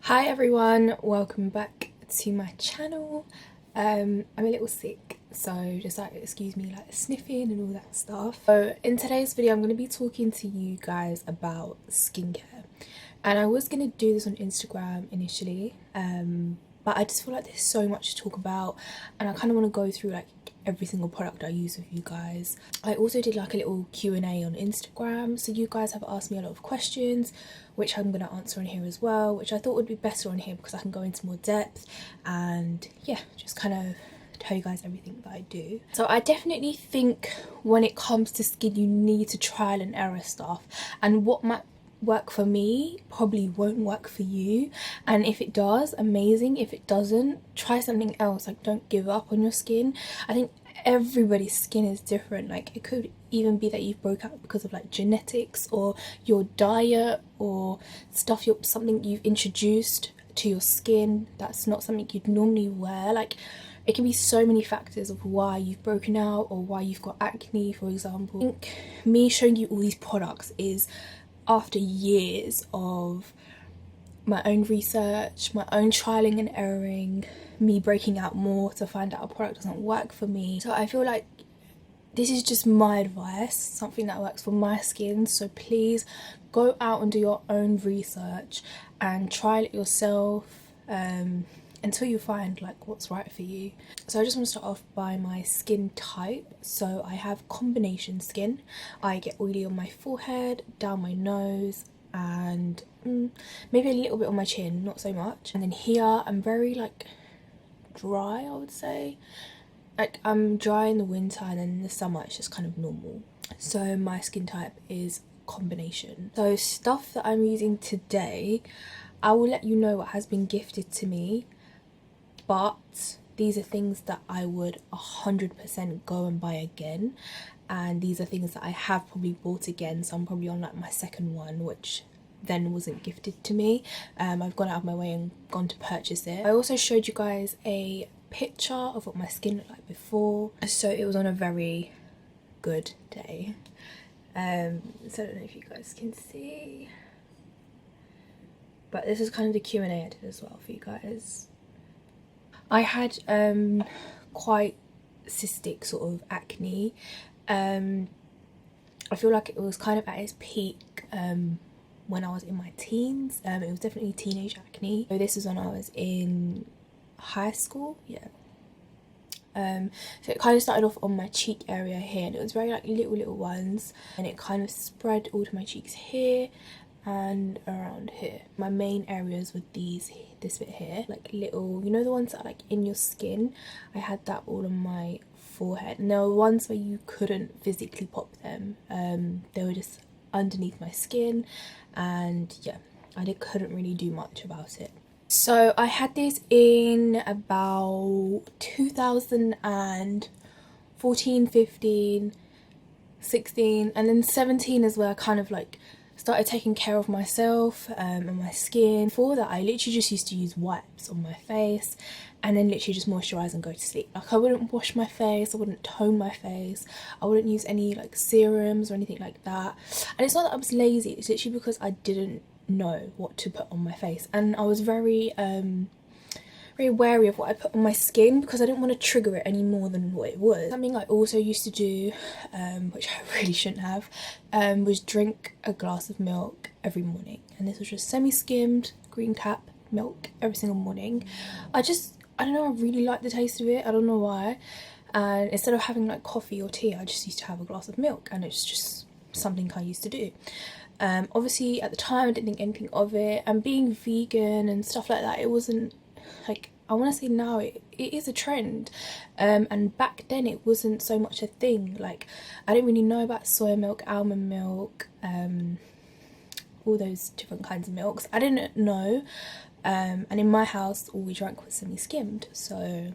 Hi everyone, welcome back to my channel. I'm a little sick, so just like excuse me like sniffing and all that stuff. So in today's video I'm going to be talking to you guys about skincare, and I was going to do this on Instagram initially, but I just feel like there's so much to talk about and I kind of want to go through like every single product I use with you guys. I also did like a little Q&A on Instagram, so you guys have asked me a lot of questions which I'm going to answer on here as well, which I thought would be better on here because I can go into more depth and yeah, just kind of tell you guys everything that I do. So I definitely think when it comes to skin you need to trial and error stuff, and what might work for me probably won't work for you, and if it does, amazing. If it doesn't, try something else. Like, don't give up on your skin. I think everybody's skin is different. Like, it could even be that you've broke out because of like genetics or your diet or stuff, something you've introduced to your skin that's not something you'd normally wear. Like, it can be so many factors of why you've broken out or why you've got acne, for example. I think me showing you all these products is after years of my own research, my own trialing and erroring, me breaking out more to find out a product doesn't work for me. So I feel like this is just my advice, something that works for my skin. So please go out and do your own research and try it yourself until you find like what's right for you. So I just want to start off by my skin type. So I have combination skin. I get oily on my forehead, down my nose, and maybe a little bit on my chin, not so much. And then here I'm very like dry, I would say. Like, I'm dry in the winter and then in the summer it's just kind of normal. So my skin type is combination. So stuff that I'm using today, I will let you know what has been gifted to me, but these are things that I would 100% go and buy again, and these are things that I have probably bought again, so I'm probably on like my second one, which then wasn't gifted to me. I've gone out of my way and gone to purchase it. I also showed you guys a picture of what my skin looked like before, so it was on a very good day. So I don't know if you guys can see, but this is kind of the Q&A I did as well for you guys. I had quite cystic sort of acne. I feel like it was kind of at its peak when I was in my teens. It was definitely teenage acne. So this was when I was in high school, yeah. So it kind of started off on my cheek area here, and it was very like little ones, and it kind of spread all to my cheeks here and around here. My main areas were this bit here, like little, you know, the ones that are like in your skin. I had that all on my forehead, and there were ones where you couldn't physically pop them. They were just underneath my skin, and yeah, I couldn't really do much about it. So I had this in about 2014, 15, 16, and then 17 is where I kind of like started taking care of myself and my skin. Before that, I literally just used to use wipes on my face and then literally just moisturize and go to sleep. Like, I wouldn't wash my face, I wouldn't tone my face, I wouldn't use any like serums or anything like that. And it's not that I was lazy, it's literally because I didn't know what to put on my face, and I was very wary of what I put on my skin because I didn't want to trigger it any more than what it was. Something I also used to do, which I really shouldn't have, was drink a glass of milk every morning, and this was just semi-skimmed green cap milk every single morning. I don't know, I really like the taste of it, I don't know why, and instead of having like coffee or tea, I just used to have a glass of milk, and it's just something I used to do. Obviously at the time I didn't think anything of it, and being vegan and stuff like that, it wasn't like, I want to say now it is a trend, and back then it wasn't so much a thing. Like, I didn't really know about soy milk, almond milk, all those different kinds of milks. I didn't know, and in my house all we drank was semi-skimmed, so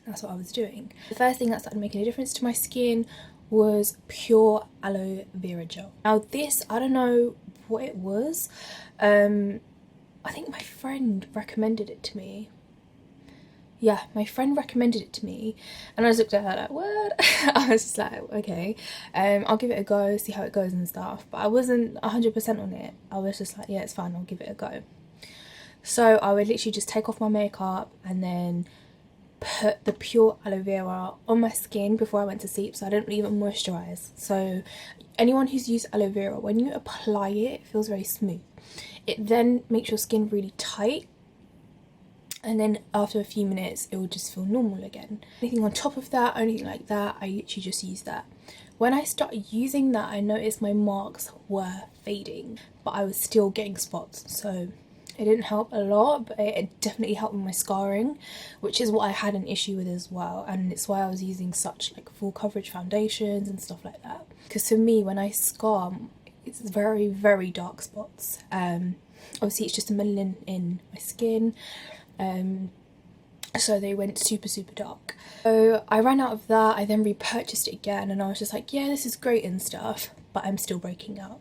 that's what I was doing. The first thing that started making a difference to my skin was pure aloe vera gel. Now this, I don't know what it was. I think my friend recommended it to me. Yeah, my friend recommended it to me, and I just looked at her like, what? I was just like, okay, I'll give it a go, see how it goes and stuff. But I wasn't 100% on it. I was just like, yeah, it's fine, I'll give it a go. So I would literally just take off my makeup and then put the pure aloe vera on my skin before I went to sleep, so I don't even moisturize. So anyone who's used aloe vera, when you apply it, it feels very smooth. It then makes your skin really tight, and then after a few minutes it will just feel normal again. Anything on top of that or anything like that, I literally just use that. When I started using that, I noticed my marks were fading, but I was still getting spots, so it didn't help a lot, but it definitely helped with my scarring, which is what I had an issue with as well, and it's why I was using such like full coverage foundations and stuff like that. Because for me, when I scar, it's very, very dark spots. Obviously it's just a melanin in my skin, so they went super, super dark. So I ran out of that. I then repurchased it again, and I was just like, yeah, this is great and stuff, but I'm still breaking out.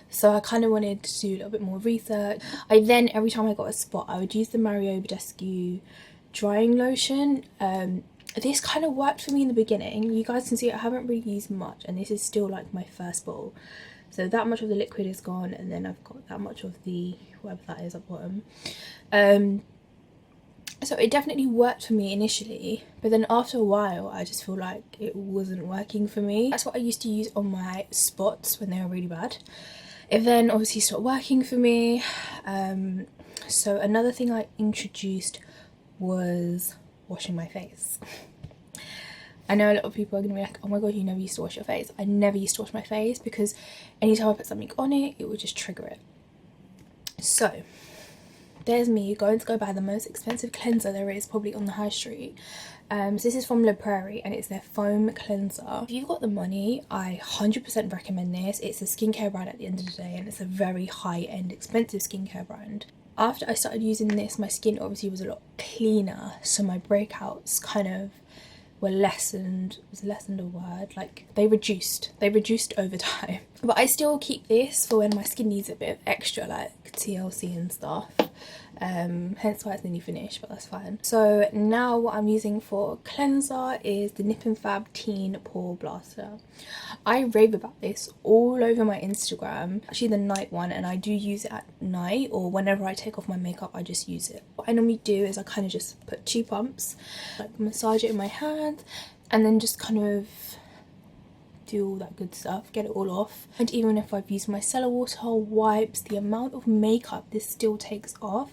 So I kind of wanted to do a little bit more research. I then, every time I got a spot, I would use the Mario Badescu drying lotion. This kind of worked for me in the beginning. You guys can see I haven't really used much, and this is still like my first bottle. So that much of the liquid is gone, and then I've got that much of the, whatever that is at bottom. So it definitely worked for me initially, but then after a while I just feel like it wasn't working for me. That's what I used to use on my spots when they were really bad. It then obviously stopped working for me. So another thing I introduced was washing my face. I know a lot of people are going to be like, oh my god, you never used to wash your face. I never used to wash my face because anytime I put something on it, it would just trigger it. So there's me going to go buy the most expensive cleanser there is probably on the high street. So this is from La Prairie, and it's their foam cleanser. If you've got the money, I 100% recommend this. It's a skincare brand at the end of the day, and it's a very high-end expensive skincare brand. After I started using this, my skin obviously was a lot cleaner, so my breakouts kind of were lessened. Was lessened a word? Like they reduced over time. But I still keep this for when my skin needs a bit of extra, like TLC and stuff. Hence why it's nearly finished, but that's fine. So now what I'm using for cleanser is the Nip and Fab Teen Pore Blaster. I rave about this all over my Instagram. Actually the night one, and I do use it at night, or whenever I take off my makeup I just use it. What I normally do is I kind of just put 2 pumps, like massage it in my hand, and then just kind of do all that good stuff, get it all off. And even if I've used micellar water, wipes, the amount of makeup this still takes off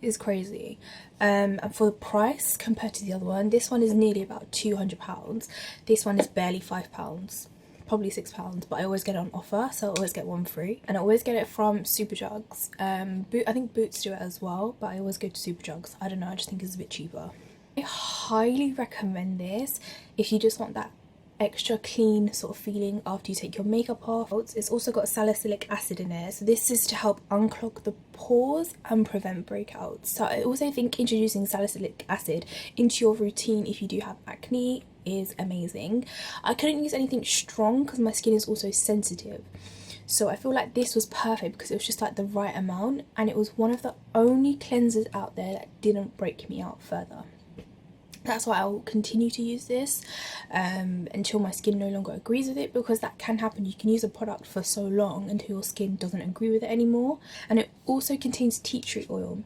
is crazy. And for the price compared to the other one, this one is nearly about £200. This one is barely £5, probably £6, but I always get it on offer, so I always get one free. And I always get it from Superjugs. I think Boots do it as well, but I always go to Superjugs. I don't know, I just think it's a bit cheaper. I highly recommend this if you just want that extra clean sort of feeling after you take your makeup off. It's also got salicylic acid in it, so this is to help unclog the pores and prevent breakouts. So I also think introducing salicylic acid into your routine if you do have acne is amazing. I couldn't use anything strong because my skin is also sensitive, so I feel like this was perfect because it was just like the right amount, and it was one of the only cleansers out there that didn't break me out further. That's why I will continue to use this until my skin no longer agrees with it, because that can happen. You can use a product for so long until your skin doesn't agree with it anymore. And it also contains tea tree oil.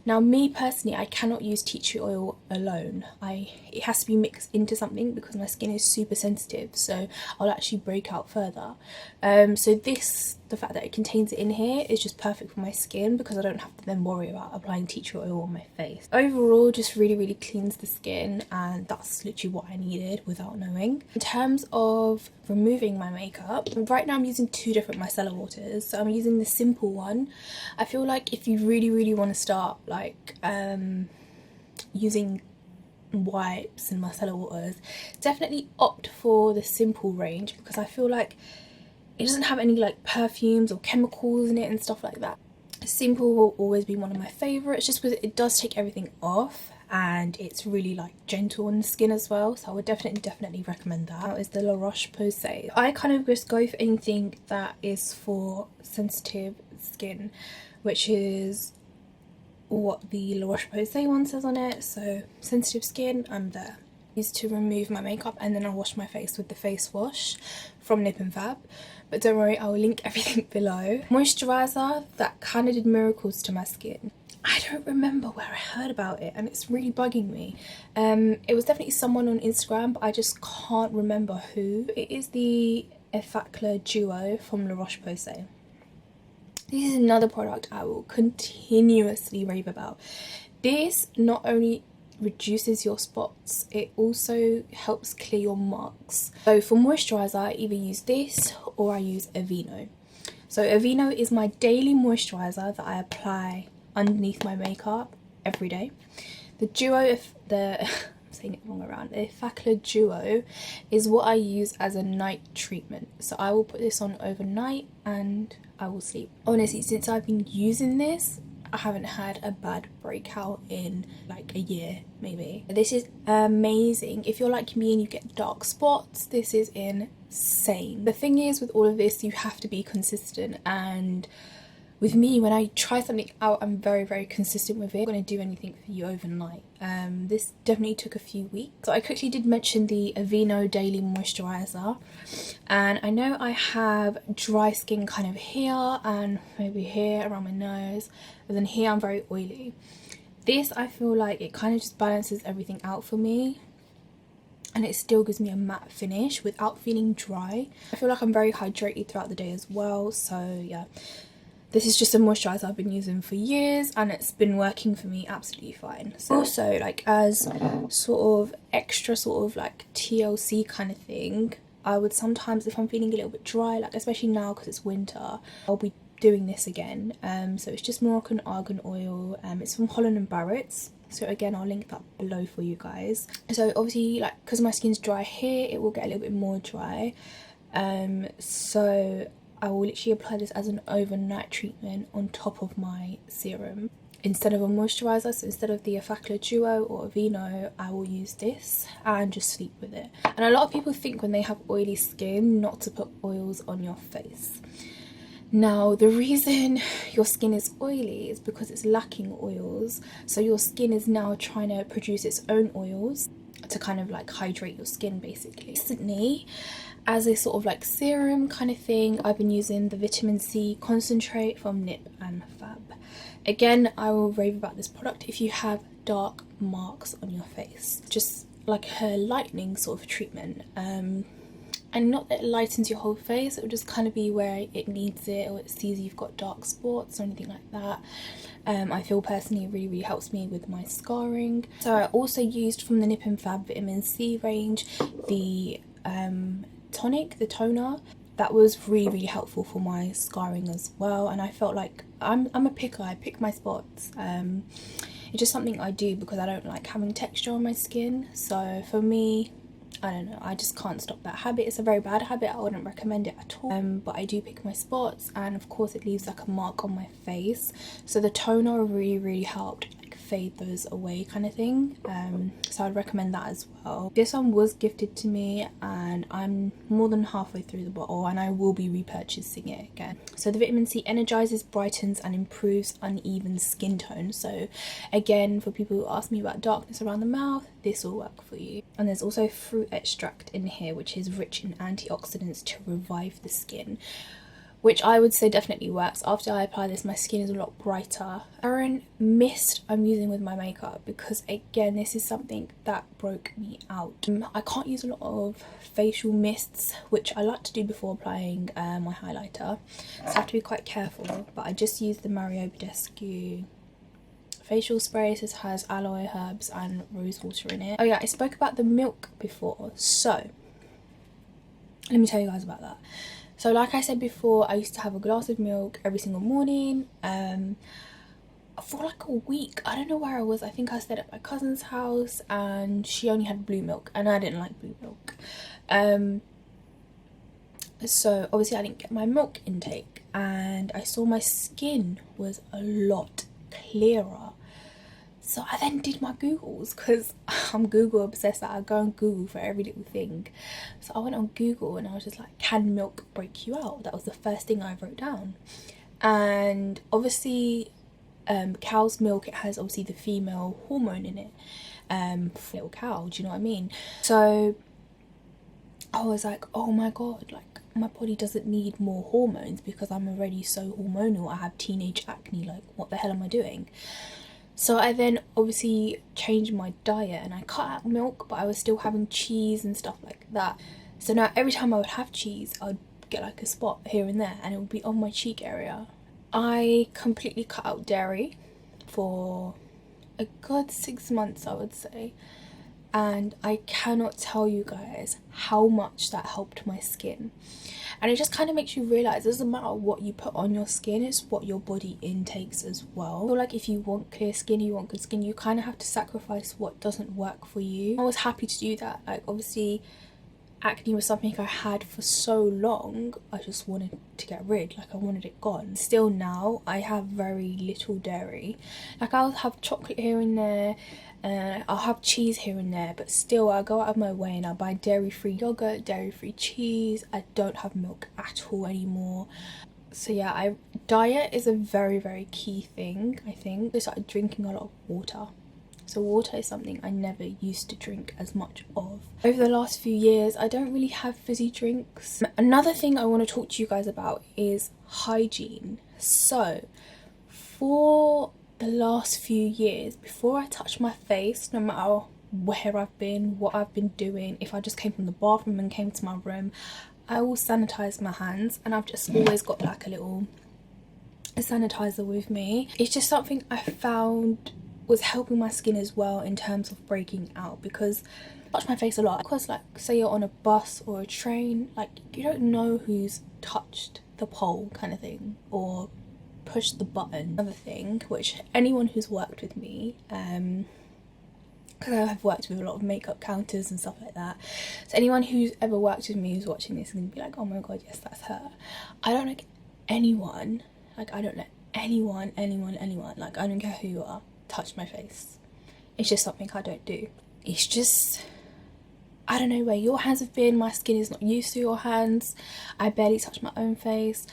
Now me personally, I cannot use tea tree oil alone. It has to be mixed into something because my skin is super sensitive, so I'll actually break out further. So the fact that it contains it in here is just perfect for my skin because I don't have to then worry about applying tea tree oil on my face. Overall, just really, really cleans the skin, and that's literally what I needed without knowing. In terms of removing my makeup, right now I'm using 2 different micellar waters. So I'm using the simple one. I feel like if you really, really want to start like using wipes and micellar waters, definitely opt for the simple range, because I feel like it doesn't have any like perfumes or chemicals in it and stuff like that. Simple will always be one of my favourites, just because it does take everything off and it's really like gentle on the skin as well, so I would definitely recommend that. That is the La Roche-Posay. I kind of just go for anything that is for sensitive skin, which is what the La Roche-Posay one says on it. So sensitive skin, I'm there. Is to remove my makeup, and then I'll wash my face with the face wash from Nip and Fab. but don't worry, I will link everything below. Moisturizer that kind of did miracles to my skin. I don't remember where I heard about it and it's really bugging me. It was definitely someone on Instagram, but I just can't remember who. It is the Effaclar Duo from La Roche-Posay. This is another product I will continuously rave about. This not only reduces your spots, it also helps clear your marks. So for moisturizer, I either use this or I use Aveeno. So Aveeno is my daily moisturizer that I apply underneath my makeup every day. The Duo, I'm saying it wrong around, the Effaclar Duo is what I use as a night treatment. So I will put this on overnight and I will sleep. Honestly, since I've been using this, I haven't had a bad breakout in like a year maybe. This is amazing. If you're like me and you get dark spots, this is insane. The thing is with all of this, you have to be consistent, and with me, when I try something out, I'm very consistent with it. I'm not going to do anything for you overnight. This definitely took a few weeks. So I quickly did mention the Aveeno Daily Moisturiser. And I know I have dry skin kind of here and maybe here around my nose. And then here I'm very oily. This, I feel like it kind of just balances everything out for me. And it still gives me a matte finish without feeling dry. I feel like I'm very hydrated throughout the day as well. So yeah. This is just a moisturiser I've been using for years and it's been working for me absolutely fine. So also, like, as sort of extra sort of like TLC kind of thing, I would sometimes, if I'm feeling a little bit dry, like especially now because it's winter, I'll be doing this again. So it's just Moroccan argan oil. It's from Holland & Barrett's. So again, I'll link that below for you guys. So obviously, like, because my skin's dry here, it will get a little bit more dry. So I will literally apply this as an overnight treatment on top of my serum. Instead of a moisturiser, so instead of the Effaclar Duo or Aveeno, I will use this and just sleep with it. And a lot of people think when they have oily skin not to put oils on your face. Now, the reason your skin is oily is because it's lacking oils. So your skin is now trying to produce its own oils to kind of like hydrate your skin basically. Recently, as a sort of like serum kind of thing, I've been using the vitamin C concentrate from Nip and Fab. Again, I will rave about this product if you have dark marks on your face. Just like a lightening sort of treatment. And not that it lightens your whole face, it will just kind of be where it needs it, or it sees you've got dark spots or anything like that. I feel personally it really helps me with my scarring. So I also used from the Nip and Fab vitamin C range the tonic, the toner. That was really helpful for my scarring as well, and I felt like I'm a picker. I pick my spots. It's just something I do because I don't like having texture on my skin. So for me, I don't know, I just can't stop that habit. It's a very bad habit, I wouldn't recommend it at all. But I do pick my spots, and of course it leaves like a mark on my face. So the toner really helped like fade those away kind of thing. So I'd recommend that as well. This one was gifted to me and I'm more than halfway through the bottle, and I will be repurchasing it again. So the vitamin C energizes, brightens and improves uneven skin tone. So again, for people who ask me about darkness around the mouth, this will work for you. And there's also fruit extract in here, which is rich in antioxidants to revive the skin, which I would say definitely works. After I apply this, my skin is a lot brighter. Current mist I'm using with my makeup, because again, this is something that broke me out. I can't use a lot of facial mists, which I like to do before applying my highlighter, so I have to be quite careful. But I just use the Mario Badescu facial spray. This has aloe, herbs and rose water in it. Oh yeah, I spoke about the milk before, so let me tell you guys about that. So like I said before, I used to have a glass of milk every single morning for like a week. I don't know where I was. I think I stayed at my cousin's house and she only had blue milk and I didn't like blue milk. So obviously I didn't get my milk intake, and I saw my skin was a lot clearer. So I then did my Googles, because I'm Google obsessed. I go on Google for every little thing. So I went on Google and I was just like, can milk break you out? That was the first thing I wrote down. And obviously cow's milk, it has obviously the female hormone in it, for little cow, do you know what I mean? So I was like, oh my god, like my body doesn't need more hormones because I'm already so hormonal. I have teenage acne, like what the hell am I doing? So I then obviously changed my diet and I cut out milk, but I was still having cheese and stuff like that. So now every time I would have cheese, I'd get like a spot here and there and it would be on my cheek area. I completely cut out dairy for a good 6 months, I would say. And I cannot tell you guys how much that helped my skin. And it just kind of makes you realise it doesn't matter what you put on your skin, it's what your body intakes as well. I feel like if you want clear skin, you want good skin, you kind of have to sacrifice what doesn't work for you. I was happy to do that. Like obviously acne was something I had for so long, I just wanted to get rid, like I wanted it gone. Still now, I have very little dairy. Like I'll have chocolate here and there, I'll have cheese here and there, but still I go out of my way and I buy dairy-free yogurt, dairy-free cheese. I don't have milk at all anymore. So yeah, diet is a very, very key thing, I think. I started drinking a lot of water. So water is something I never used to drink as much of. Over the last few years, I don't really have fizzy drinks. Another thing I want to talk to you guys about is hygiene. So for the last few years, before I touch my face, no matter where I've been, what I've been doing, if I just came from the bathroom and came to my room, I will sanitize my hands, and I've just always got like a sanitizer with me. It's just something I found was helping my skin as well in terms of breaking out, because I touch my face a lot. Because like say you're on a bus or a train, like you don't know who's touched the pole kind of thing or push the button. Another thing, which anyone who's worked with me, because I have worked with a lot of makeup counters and stuff like that, so anyone who's ever worked with me who's watching this is gonna be like, oh my god, yes, that's her. I don't like anyone, like I don't let anyone, like I don't care who you are, touch my face. It's just something I don't do. It's just, I don't know where your hands have been, my skin is not used to your hands. I barely touch my own face.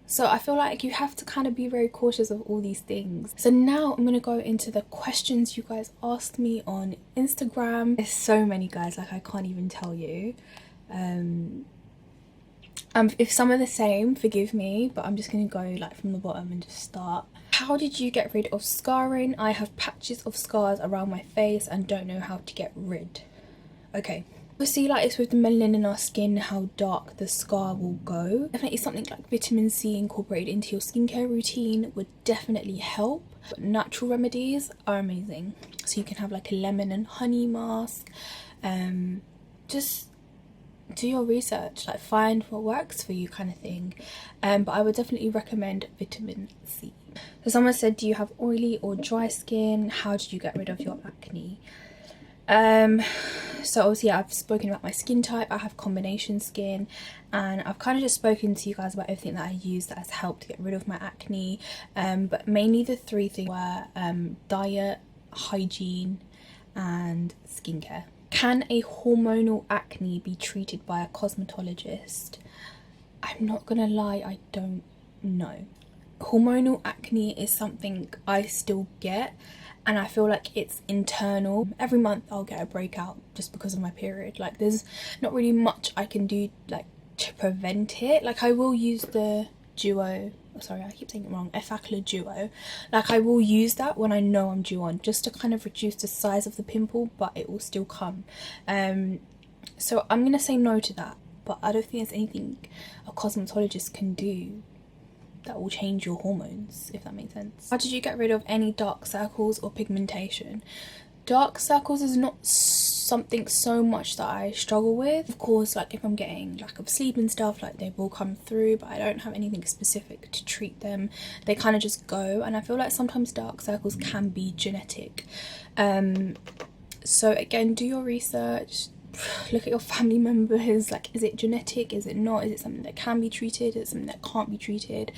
So I feel like you have to kind of be very cautious of all these things. So now I'm going to go into the questions you guys asked me on Instagram. There's so many, guys, like I can't even tell you. If some are the same, forgive me, but I'm just going to go like from the bottom and just start. How did you get rid of scarring? I have patches of scars around my face and don't know how to get rid. Okay. Obviously, like it's with the melanin in our skin, how dark the scar will go. Definitely something like vitamin C incorporated into your skincare routine would definitely help. But natural remedies are amazing. So you can have like a lemon and honey mask. Just do your research, like find what works for you kind of thing. But I would definitely recommend vitamin C. So someone said, do you have oily or dry skin? How did you get rid of your acne? So obviously I've spoken about my skin type. I have combination skin, and I've kind of just spoken to you guys about everything that I use that has helped to get rid of my acne. But mainly the three things were diet, hygiene and skincare. Can a hormonal acne be treated by a cosmetologist? I'm not gonna lie, I don't know. Hormonal acne is something I still get, and I feel like it's internal. Every month I'll get a breakout just because of my period. Like there's not really much I can do like to prevent it. Like I will use the duo, sorry I keep saying it wrong, Effaclar duo. Like I will use that when I know I'm due on, just to kind of reduce the size of the pimple, but it will still come. So I'm gonna say no to that, but I don't think there's anything a cosmetologist can do that will change your hormones, if that makes sense. How did you get rid of any dark circles or pigmentation? Dark circles is not something so much that I struggle with. Of course, like if I'm getting lack of sleep and stuff, like they will come through, but I don't have anything specific to treat them. They kind of just go, and I feel like sometimes dark circles can be genetic. So again, do your research. Look at your family members, like is it genetic, is it not, is it something that can be treated, is it something that can't be treated?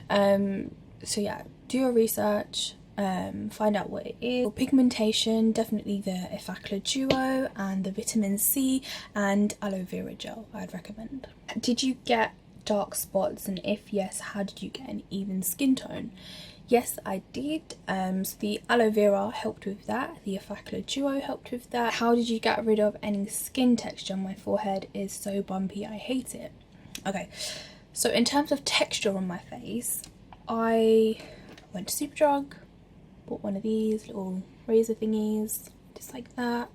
So yeah, do your research, find out what it is. For pigmentation, definitely the Effaclar duo and the vitamin C and aloe vera gel I'd recommend. Did you get dark spots, and if yes, how did you get an even skin tone? Yes, I did. So the aloe vera helped with that. The Effaclar duo helped with that. How did you get rid of any skin texture? My forehead is so bumpy, I hate it. Okay, so in terms of texture on my face, I went to Superdrug, bought one of these little razor thingies, just like that.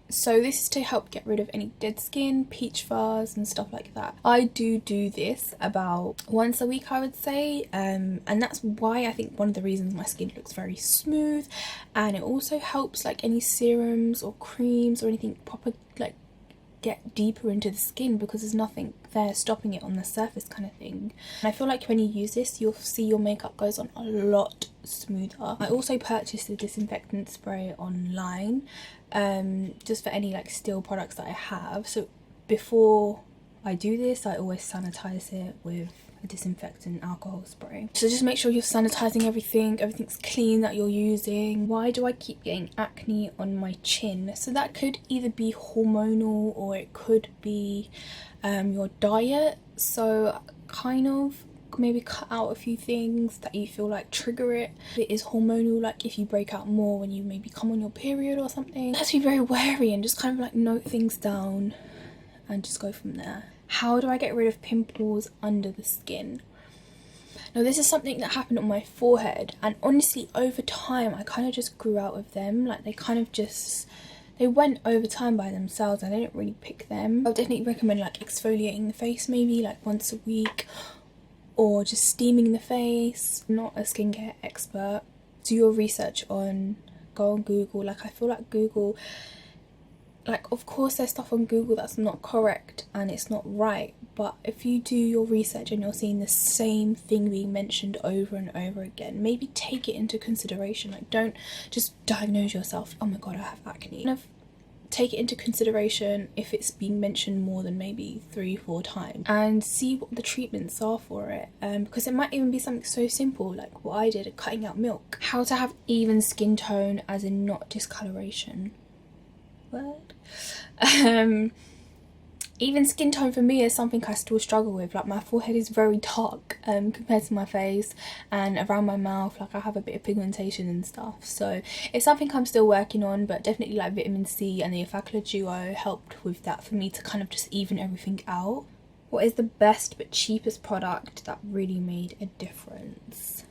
So this is to help get rid of any dead skin, peach fuzz and stuff like that. I do this about once a week, I would say, and that's why I think one of the reasons my skin looks very smooth. And it also helps like any serums or creams or anything proper like get deeper into the skin, because there's nothing there stopping it on the surface kind of thing. And I feel like when you use this, you'll see your makeup goes on a lot smoother. I also purchased a disinfectant spray online, just for any like still products that I have. So before I do this, I always sanitize it with a disinfectant alcohol spray. So just make sure you're sanitizing everything's clean that you're using. Why do I keep getting acne on my chin? So that could either be hormonal or it could be your diet. So kind of maybe cut out a few things that you feel like trigger it. If it is hormonal, like if you break out more when you maybe come on your period or something, you have to be very wary and just kind of like note things down and just go from there. How do I get rid of pimples under the skin? Now this is something that happened on my forehead, and honestly over time I kind of just grew out of them. Like they went over time by themselves and I didn't really pick them. I would definitely recommend like exfoliating the face maybe like once a week, or just steaming the face. I'm not a skincare expert. Do your research on, go on Google. Like I feel like Google, like of course there's stuff on Google that's not correct and it's not right, but if you do your research and you're seeing the same thing being mentioned over and over again, maybe take it into consideration. Like don't just diagnose yourself, oh my god I have acne. Kind of take it into consideration if it's being mentioned more than maybe 3-4 times, and see what the treatments are for it, because it might even be something so simple like what I did, cutting out milk. How to have even skin tone, as in not discoloration. Word. Even skin tone for me is something I still struggle with. Like my forehead is very dark compared to my face, and around my mouth like I have a bit of pigmentation and stuff, so it's something I'm still working on. But definitely like vitamin C and the Effaclar Duo helped with that for me to kind of just even everything out. What is the best but cheapest product that really made a difference?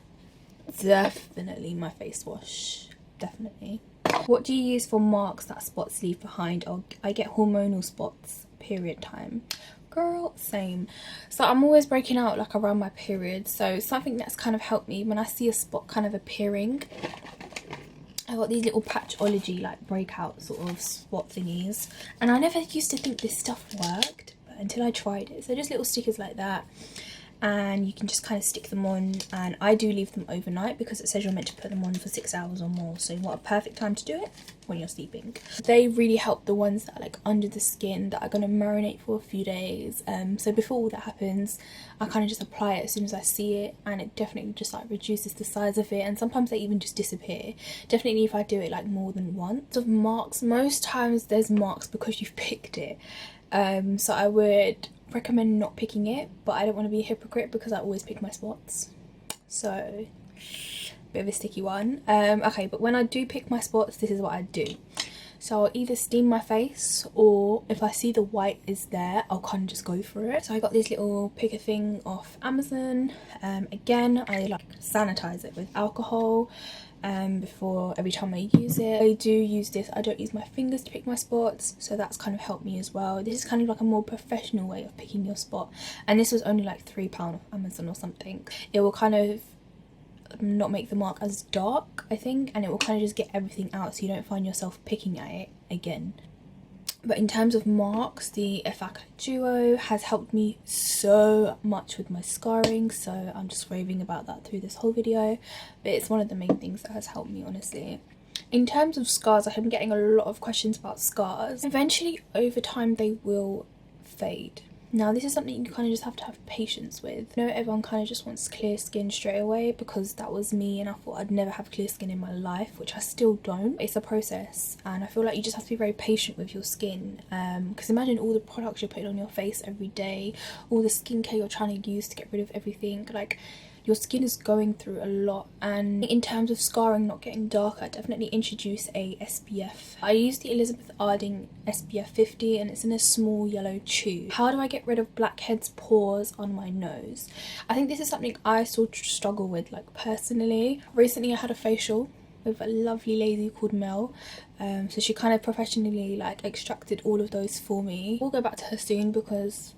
Definitely my face wash, definitely. What do you use for marks that spots leave behind? Oh, I get hormonal spots period time. Girl, same. So I'm always breaking out like around my period, so something that's kind of helped me when I see a spot kind of appearing, I got these little patchology like breakout sort of spot thingies, and I never used to think this stuff worked, but until I tried it. So just little stickers like that, and you can just kind of stick them on, and I do leave them overnight because it says you're meant to put them on for 6 hours or more, so what a perfect time to do it, when you're sleeping. They really help the ones that are like under the skin that are going to marinate for a few days. So before all that happens, I kind of just apply it as soon as I see it, and it definitely just like reduces the size of it, and sometimes they even just disappear. Definitely if I do it like more than once. Of marks, most times there's marks because you've picked it, so I would recommend not picking it, but I don't want to be a hypocrite because I always pick my spots, so bit of a sticky one. Okay, but when I do pick my spots, this is what I do. So I'll either steam my face, or if I see the white is there, I'll kind of just go for it. So I got this little picker thing off Amazon. Again, I like sanitize it with alcohol before every time I use it. I do use this, I don't use my fingers to pick my spots, so that's kind of helped me as well. This is kind of like a more professional way of picking your spot, and this was only like £3 off Amazon or something. It will kind of not make the mark as dark, I think, and it will kind of just get everything out so you don't find yourself picking at it again. But in terms of marks, the Effaclar Duo has helped me so much with my scarring, so I'm just raving about that through this whole video. But it's one of the main things that has helped me, honestly. In terms of scars, I have been getting a lot of questions about scars. Eventually, over time, they will fade. Now this is something you kind of just have to have patience with. I know everyone kind of just wants clear skin straight away, because that was me and I thought I'd never have clear skin in my life, which I still don't. It's a process, and I feel like you just have to be very patient with your skin, because imagine all the products you're putting on your face every day, all the skincare you're trying to use to get rid of everything. Like your skin is going through a lot, and in terms of scarring not getting darker, definitely introduce a SPF. I use the Elizabeth Arden SPF 50 and it's in a small yellow tube. How do I get rid of blackheads, pores on my nose? I think this is something I still struggle with, like personally. Recently I had a facial with a lovely lady called Mel, so she kind of professionally like extracted all of those for me. We'll go back to her soon because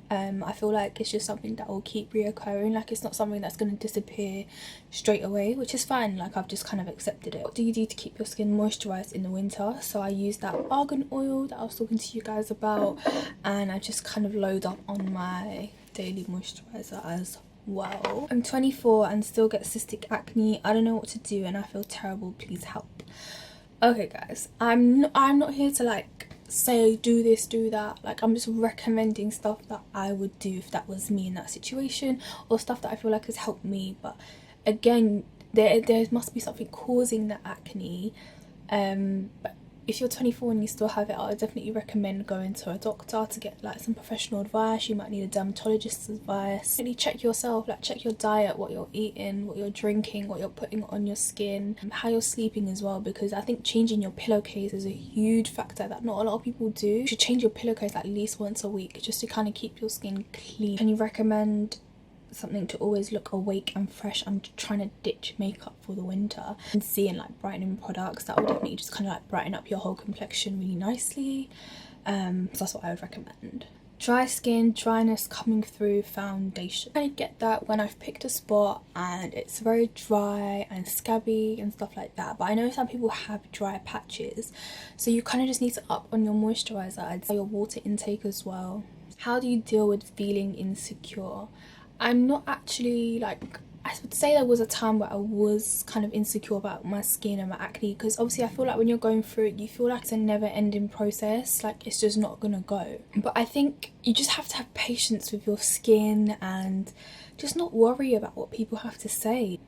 I feel like it's just something that will keep reoccurring. Like, it's not something that's going to disappear straight away, which is fine. Like, I've just kind of accepted it. What do you do to keep your skin moisturized in the winter? So I use that argan oil that I was talking to you guys about, and I just kind of load up on my daily moisturizer as well. I'm 24 and still get cystic acne. I don't know what to do and I feel terrible. Please help. Okay guys, I'm not here to like say do this, do that. Like, I'm just recommending stuff that I would do if that was me in that situation, or stuff that I feel like has helped me. But again, there must be something causing the acne. But if you're 24 and you still have it, I would definitely recommend going to a doctor to get like some professional advice. You might need a dermatologist's advice. Really check yourself, like check your diet, what you're eating, what you're drinking, what you're putting on your skin, and how you're sleeping as well, because I think changing your pillowcase is a huge factor that not a lot of people do. You should change your pillowcase at least once a week just to kind of keep your skin clean. Can you recommend something to always look awake and fresh? I'm trying to ditch makeup for the winter and seeing like brightening products that will definitely just kind of like brighten up your whole complexion really nicely. So that's what I would recommend. Dry skin, dryness coming through, foundation. I get that when I've picked a spot and it's very dry and scabby and stuff like that, but I know some people have dry patches, so you kind of just need to up on your moisturizer. I'd say your water intake as well. How do you deal with feeling insecure? I'm not actually like, I would say there was a time where I was kind of insecure about my skin and my acne, because obviously I feel like when you're going through it, you feel like it's a never-ending process, like it's just not gonna go. But I think you just have to have patience with your skin and just not worry about what people have to say.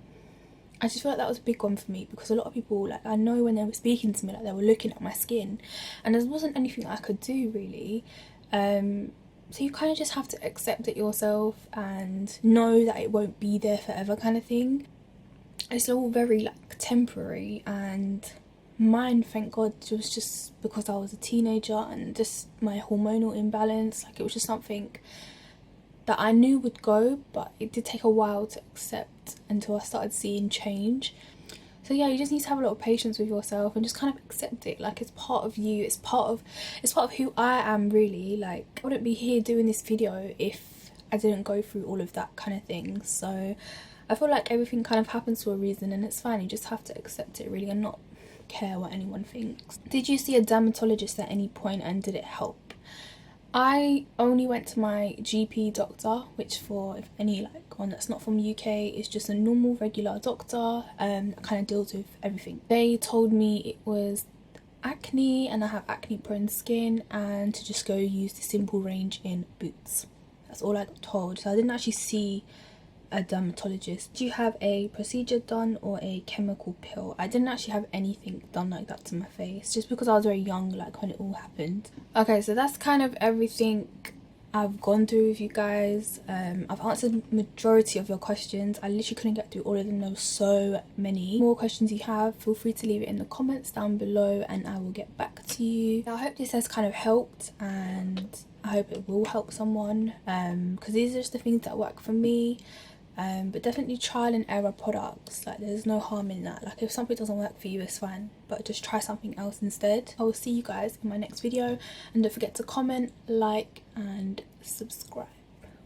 I just feel like that was a big one for me, because a lot of people, like, I know when they were speaking to me, like they were looking at my skin and there wasn't anything I could do really. So you kind of just have to accept it yourself and know that it won't be there forever kind of thing. It's all very like temporary, and mine, thank God, was just because I was a teenager and just my hormonal imbalance. Like, it was just something that I knew would go, but it did take a while to accept until I started seeing change. So yeah, you just need to have a lot of patience with yourself and just kind of accept it. Like, it's part of you, it's part of who I am really. Like, I wouldn't be here doing this video if I didn't go through all of that kind of thing. So I feel like everything kind of happens for a reason, and it's fine. You just have to accept it really and not care what anyone thinks. Did you see a dermatologist at any point and did it help? I only went to my GP doctor, which, for if any like one that's not from UK, is just a normal regular doctor that kind of deals with everything. They told me it was acne and I have acne prone skin, and to just go use the simple range in Boots. That's all I got told. So I didn't actually see a dermatologist. Do you have a procedure done or a chemical peel? I didn't actually have anything done like that to my face, just because I was very young, like when it all happened. Okay, so that's kind of everything I've gone through with you guys. I've answered majority of your questions. I literally couldn't get through all of them. There were so many more questions you have. Feel free to leave it in the comments down below and I will get back to you. I hope this has kind of helped, and I hope it will help someone, because these are just the things that work for me. But definitely trial and error products. Like, there's no harm in that. Like, if something doesn't work for you, it's fine, but just try something else instead. I will see you guys in my next video, and don't forget to comment, like and subscribe.